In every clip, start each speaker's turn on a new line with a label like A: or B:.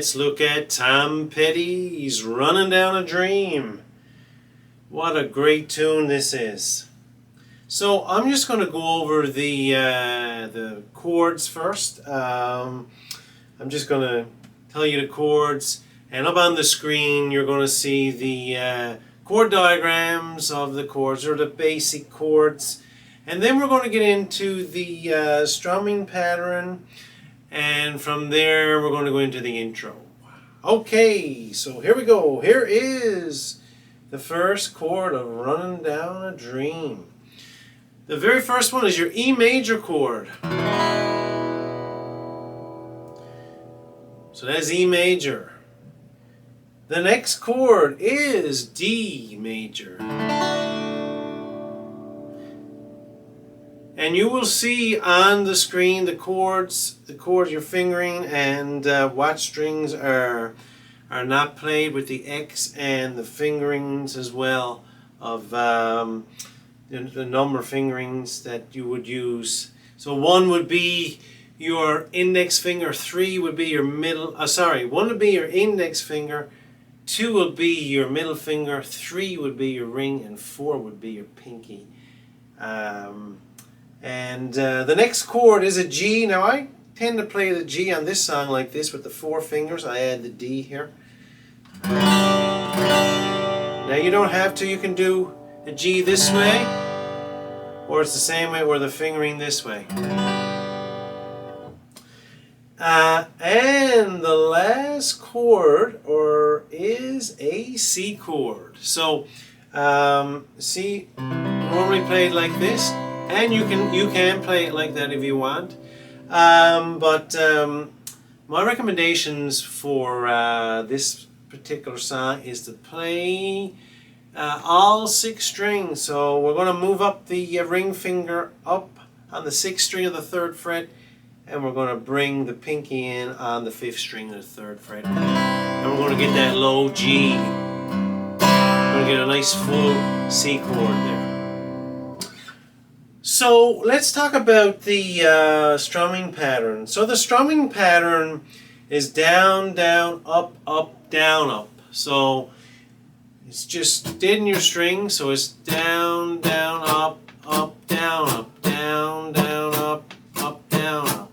A: let's look at Tom Petty's Running Down a Dream. What a great tune this is. So I'm just going to go over the chords first. I'm just going to tell you the chords, and up on the screen you're going to see the chord diagrams of the chords, or the basic chords, and then we're going to get into the strumming pattern, and from there we're going to go into the intro. Okay, so here we go. Here is the first chord of Running Down a Dream. The very first one is your E major chord. So that's E major. The next chord is D major. And you will see on the screen the chords you're fingering, and what strings are not played with the X, and the fingerings as well of the number of fingerings that you would use. So 1 would be your index finger, 3 would be your middle, 1 would be your index finger, 2 would be your middle finger, 3 would be your ring, and 4 would be your pinky. The next chord is a G. Now I tend to play the G on this song like this with the 4 fingers. I add the D here. Now you don't have to, you can do the G this way, or it's the same way where the fingering this way. And the last chord is a C chord. So C normally played like this, and you can play it like that if you want. My recommendations for this particular song is to play all 6 strings. So we're going to move up the ring finger up on the 6th string of the 3rd fret, and we're going to bring the pinky in on the 5th string of the 3rd fret, and we're going to get that low G. We're going to get a nice full C chord there. So let's talk about the strumming pattern. So the strumming pattern is down, down, up, up, down, up. So it's just dead in your string. So it's down, down, up, up, down, up, down, down, up, up, down, up.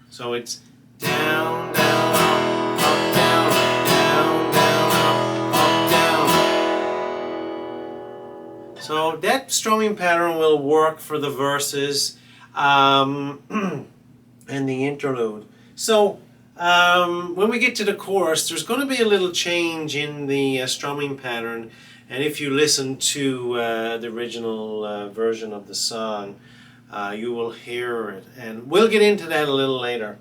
A: So it's down, down, up, up, down, up, down, down, up, up, down, up. So that strumming pattern will work for the verses and the interlude. So when we get to the chorus, there's going to be a little change in the strumming pattern, and if you listen to the original version of the song, you will hear it, and we'll get into that a little later.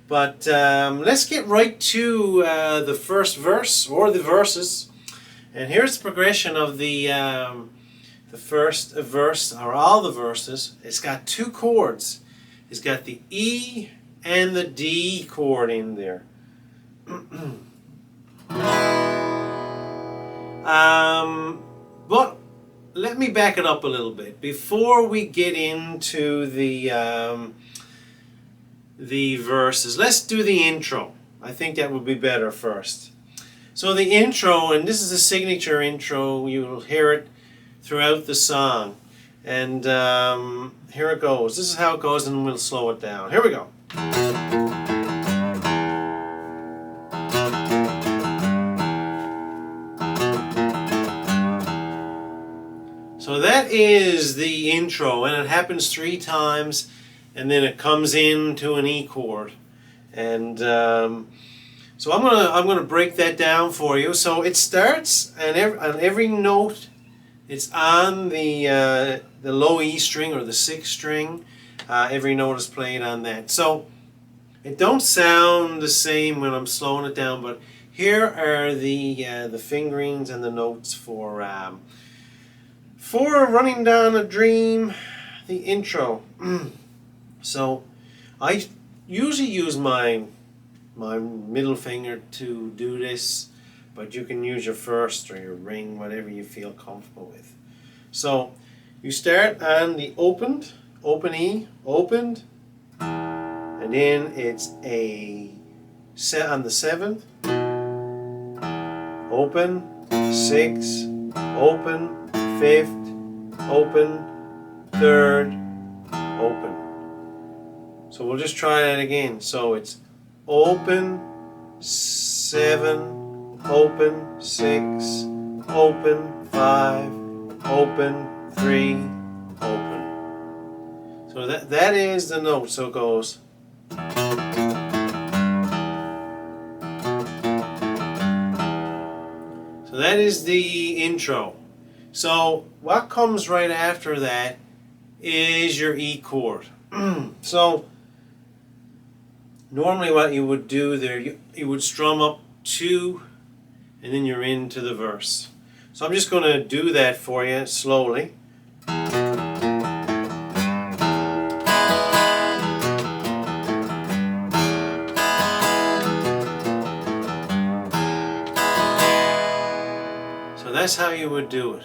A: But let's get right to the first verse, or the verses, and here's the progression of the first verse, or all the verses. It's got 2 chords. It's got the E and the D chord in there. But let me back it up a little bit before we get into the verses. Let's do the intro. I think that would be better first. So the intro, and this is a signature intro, you'll hear it throughout the song. And here it goes. This is how it goes, and we'll slow it down. Here we go. So that is the intro, and it happens 3 times, and then it comes into an E chord. And so I'm gonna break that down for you. So it starts, and on every note, it's on the low E string, or the 6th string. Every note is played on that. So it don't sound the same when I'm slowing it down, but here are the fingerings and the notes for Running Down a Dream, the intro. So I usually use my middle finger to do this, but you can use your 1st or your ring, whatever you feel comfortable with. So you start on the open E, opened, and then it's A, on the 7th, open, 6, open, 5th, open, 3rd, open. So we'll just try that again. So it's open, 7, open, 6, open, 5, open, 3, open. So that is the note. So it goes. So that is the intro. So what comes right after that is your E chord. So normally what you would do there, you would strum up 2 and then you're into the verse. So I'm just going to do that for you slowly. So that's how you would do it.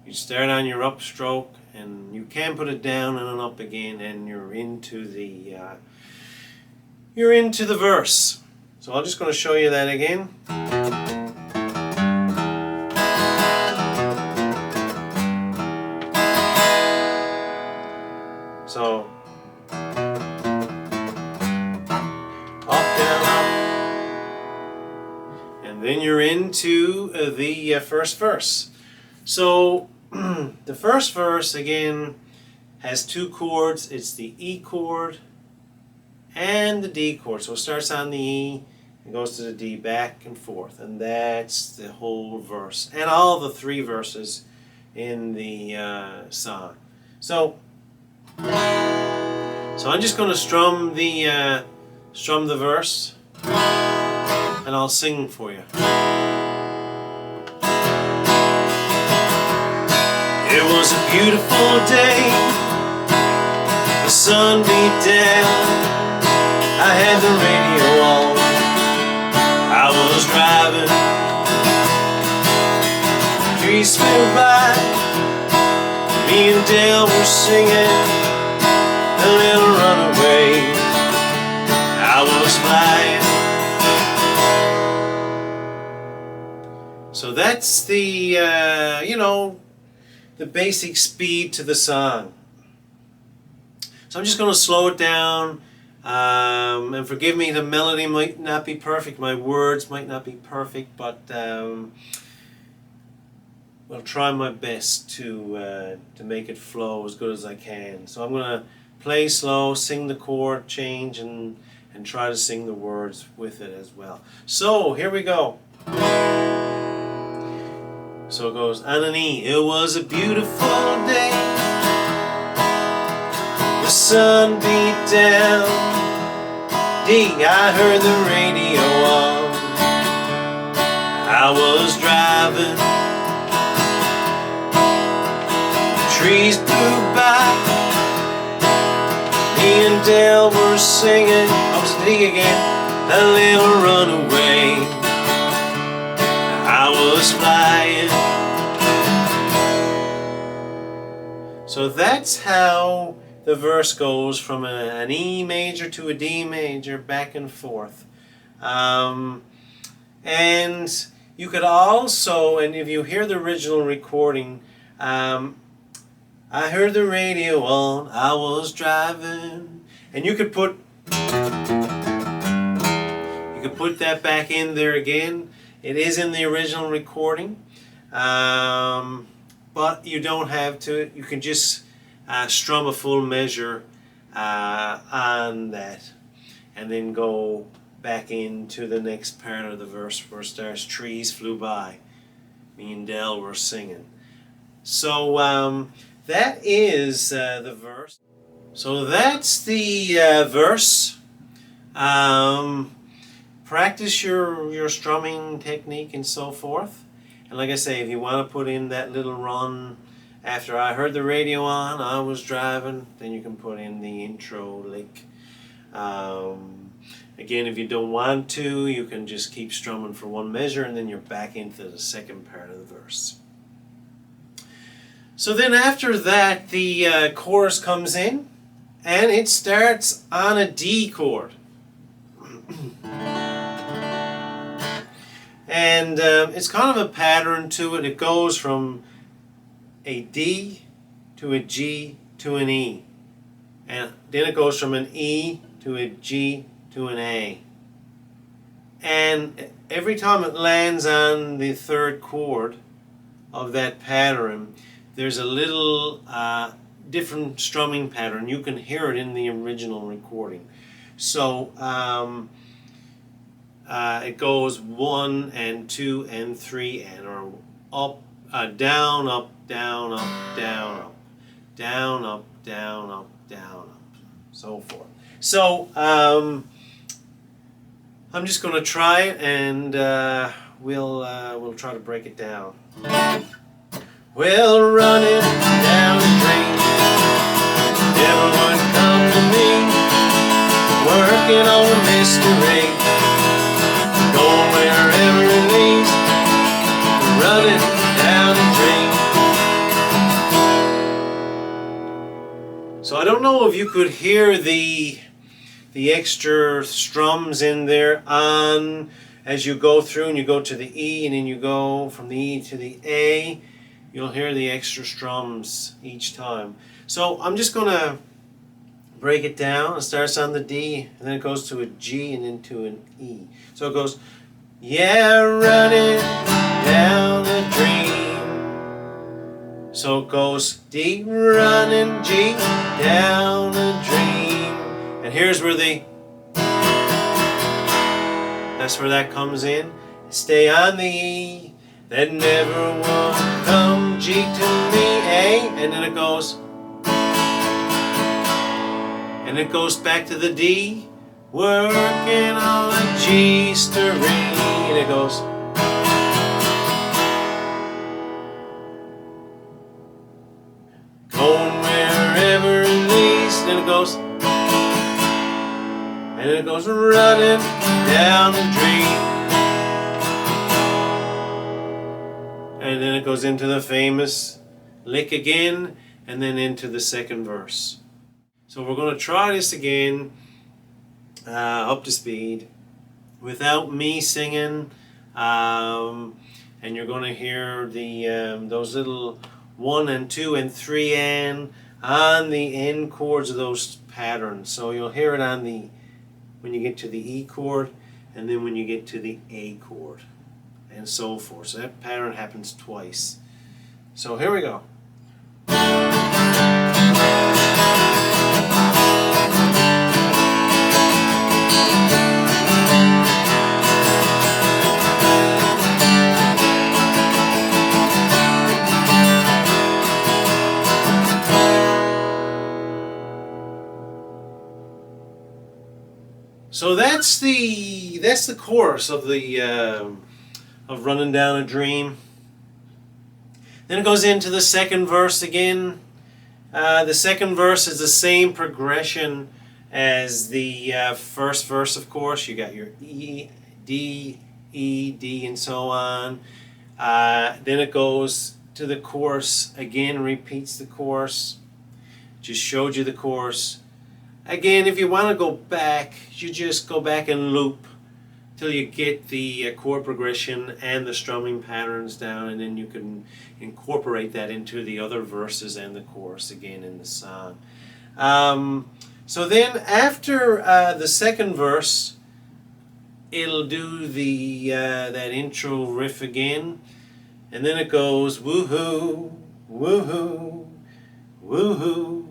A: You start on your upstroke and you can put it down and then up again, and you're into the verse. So I'm just going to show you that again. So up, down, up, and then you're into the first verse. So the first verse again has 2 chords. It's the E chord and the D chord. So it starts on the E and goes to the D, back and forth, and that's the whole verse and all the 3 verses in the song. So I'm just going to strum the verse, and I'll sing for you. It was a beautiful day, the sun beat down, I had the radio on, I was driving, trees flew by, me and Dale were singing a little runaway, I was flying. So that's the, the basic speed to the song. So I'm just going to slow it down, and forgive me, the melody might not be perfect, my words might not be perfect, but I'll try my best to make it flow as good as I can. So I'm going to play slow, sing the chord change, and try to sing the words with it as well. So here we go. So it goes on an E. It was a beautiful day, the sun beat down. D, I heard the radio on, I was driving, trees blew by, me and Dale were singing, I was a D again, a little runaway, I was flying. So that's how the verse goes from an E major to a D major, back and forth. And you could also, and if you hear the original recording, I heard the radio on, I was driving, and you could put that back in there again. It is in the original recording, but you don't have to. You can just strum a full measure on that, and then go back into the next part of the verse where it starts. Trees flew by, me and Dell were singing. So that is the verse. So that's the verse. Practice your strumming technique and so forth. And like I say, if you want to put in that little run after I heard the radio on, I was driving, then you can put in the intro lick. Again, if you don't want to, you can just keep strumming for one measure and then you're back into the second part of the verse. So then after that, the chorus comes in and it starts on a D chord. And it's kind of a pattern to it. It goes from a D to a G to an E. And then it goes from an E to a G to an A. And every time it lands on the third chord of that pattern, there's a little different strumming pattern. You can hear it in the original recording. So it goes 1 and 2 and 3 and or up, down, up, down, up, down, up, down, up, down, up, down, up, so forth. So I'm just going to try it, and we'll try to break it down. Well, running down a dream, never would come to me, working on a mystery, going wherever it leads, running down a dream. So I don't know if you could hear the extra strums in there on as you go through, and you go to the E and then you go from the E to the A. You'll hear the extra strums each time. So I'm just going to break it down. It starts on the D, and then it goes to a G and then to an E. So it goes, yeah, running down a dream. So it goes D, running, G, down a dream. And here's where that's where that comes in. Stay on the E, that never will come, G to me, A, and then it goes, and it goes back to the D, working on a G string, and it goes, going wherever it leads, then it goes, and then it goes running down the dream. And then it goes into the famous lick again, and then into the second verse. So we're going to try this again, up to speed, without me singing, and you're going to hear the those little 1 and 2 and 3 and on the end chords of those patterns. So you'll hear it on the when you get to the E chord, and then when you get to the A chord, and so forth. So that pattern happens twice. So here we go. So that's the chorus of the of Running Down a Dream. Then it goes into the second verse again. The second verse is the same progression as the first verse, of course. You got your E, D, and so on. Then it goes to the chorus again, repeats the chorus. Just showed you the chorus. Again, if you want to go back, you just go back and loop till you get the chord progression and the strumming patterns down, and then you can incorporate that into the other verses and the chorus again in the song. So then after the second verse, it'll do the that intro riff again, and then it goes woohoo, woohoo, woohoo.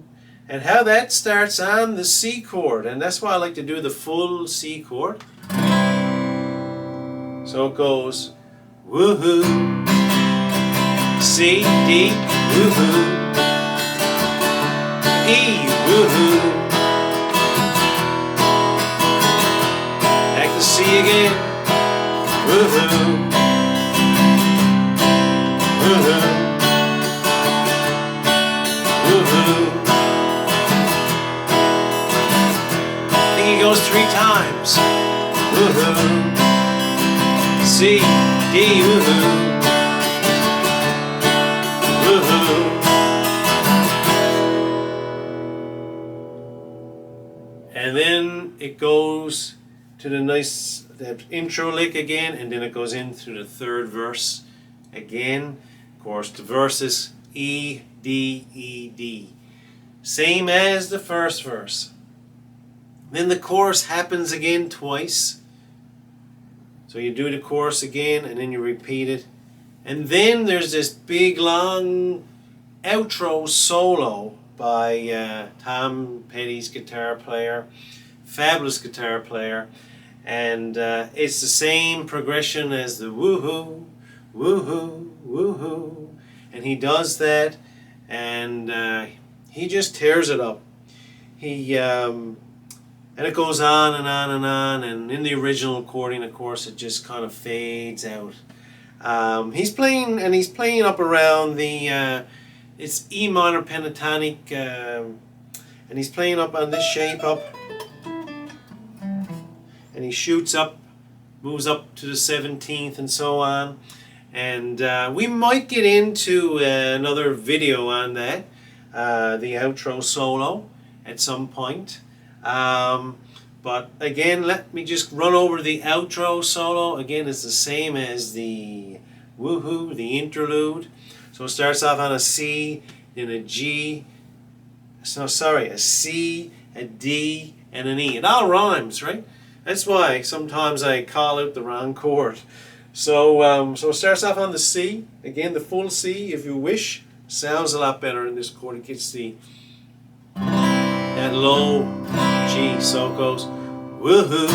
A: And how that starts on the C chord, and that's why I like to do the full C chord. So it goes woohoo, C, D, woohoo, E, woohoo, back to C again, woohoo, woohoo, woohoo. It goes 3 times. Woohoo, C, D, woohoo, woohoo. And then it goes to the intro lick again, and then it goes into the third verse again. Of course, the verse is E, D, E, D. Same as the first verse. Then the chorus happens again twice. So you do the chorus again and then you repeat it. And then there's this big long outro solo by Tom Petty's guitar player, fabulous guitar player. And it's the same progression as the woohoo, woohoo, woohoo. And he does that, and he just tears it up. And it goes on and on and on, and in the original recording, of course, it just kind of fades out. He's playing up around the, it's E minor pentatonic, and he's playing up on this shape up, and he shoots up, moves up to the 17th and so on. And we might get into another video on that, the outro solo at some point. But again, let me just run over the outro solo. Again, it's the same as the woohoo, the interlude. So it starts off on a C, then a G, a C, a D, and an E. It all rhymes, right? That's why sometimes I call out the wrong chord. So, so it starts off on the C. Again, the full C, if you wish. Sounds a lot better in this chord. It gets that low G. So it goes woohoo,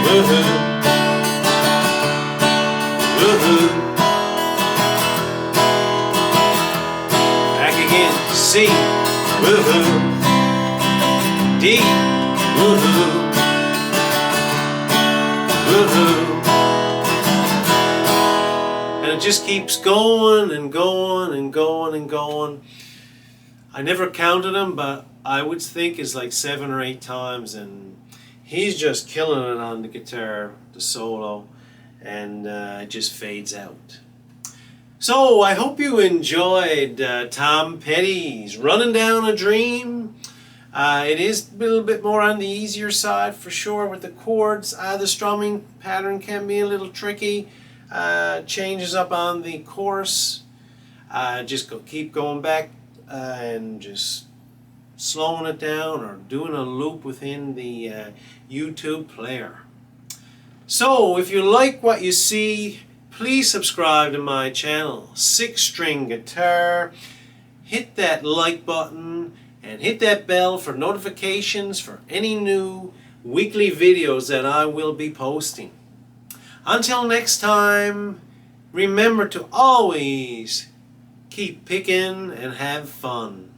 A: woohoo, woohoo. Back again. C, woohoo, D, woohoo, woohoo. And it just keeps going and going and going and going. I never counted them, but I would think it's like 7 or 8 times, and he's just killing it on the guitar, the solo, and it just fades out. So I hope you enjoyed Tom Petty's Running Down a Dream. It is a little bit more on the easier side for sure with the chords. The strumming pattern can be a little tricky. Changes up on the chorus. Just keep going back and just slowing it down or doing a loop within the YouTube player. So if you like what you see, please subscribe to my channel, 6-String Guitar. Hit that like button and hit that bell for notifications for any new weekly videos that I will be posting. Until next time, remember to always keep picking and have fun.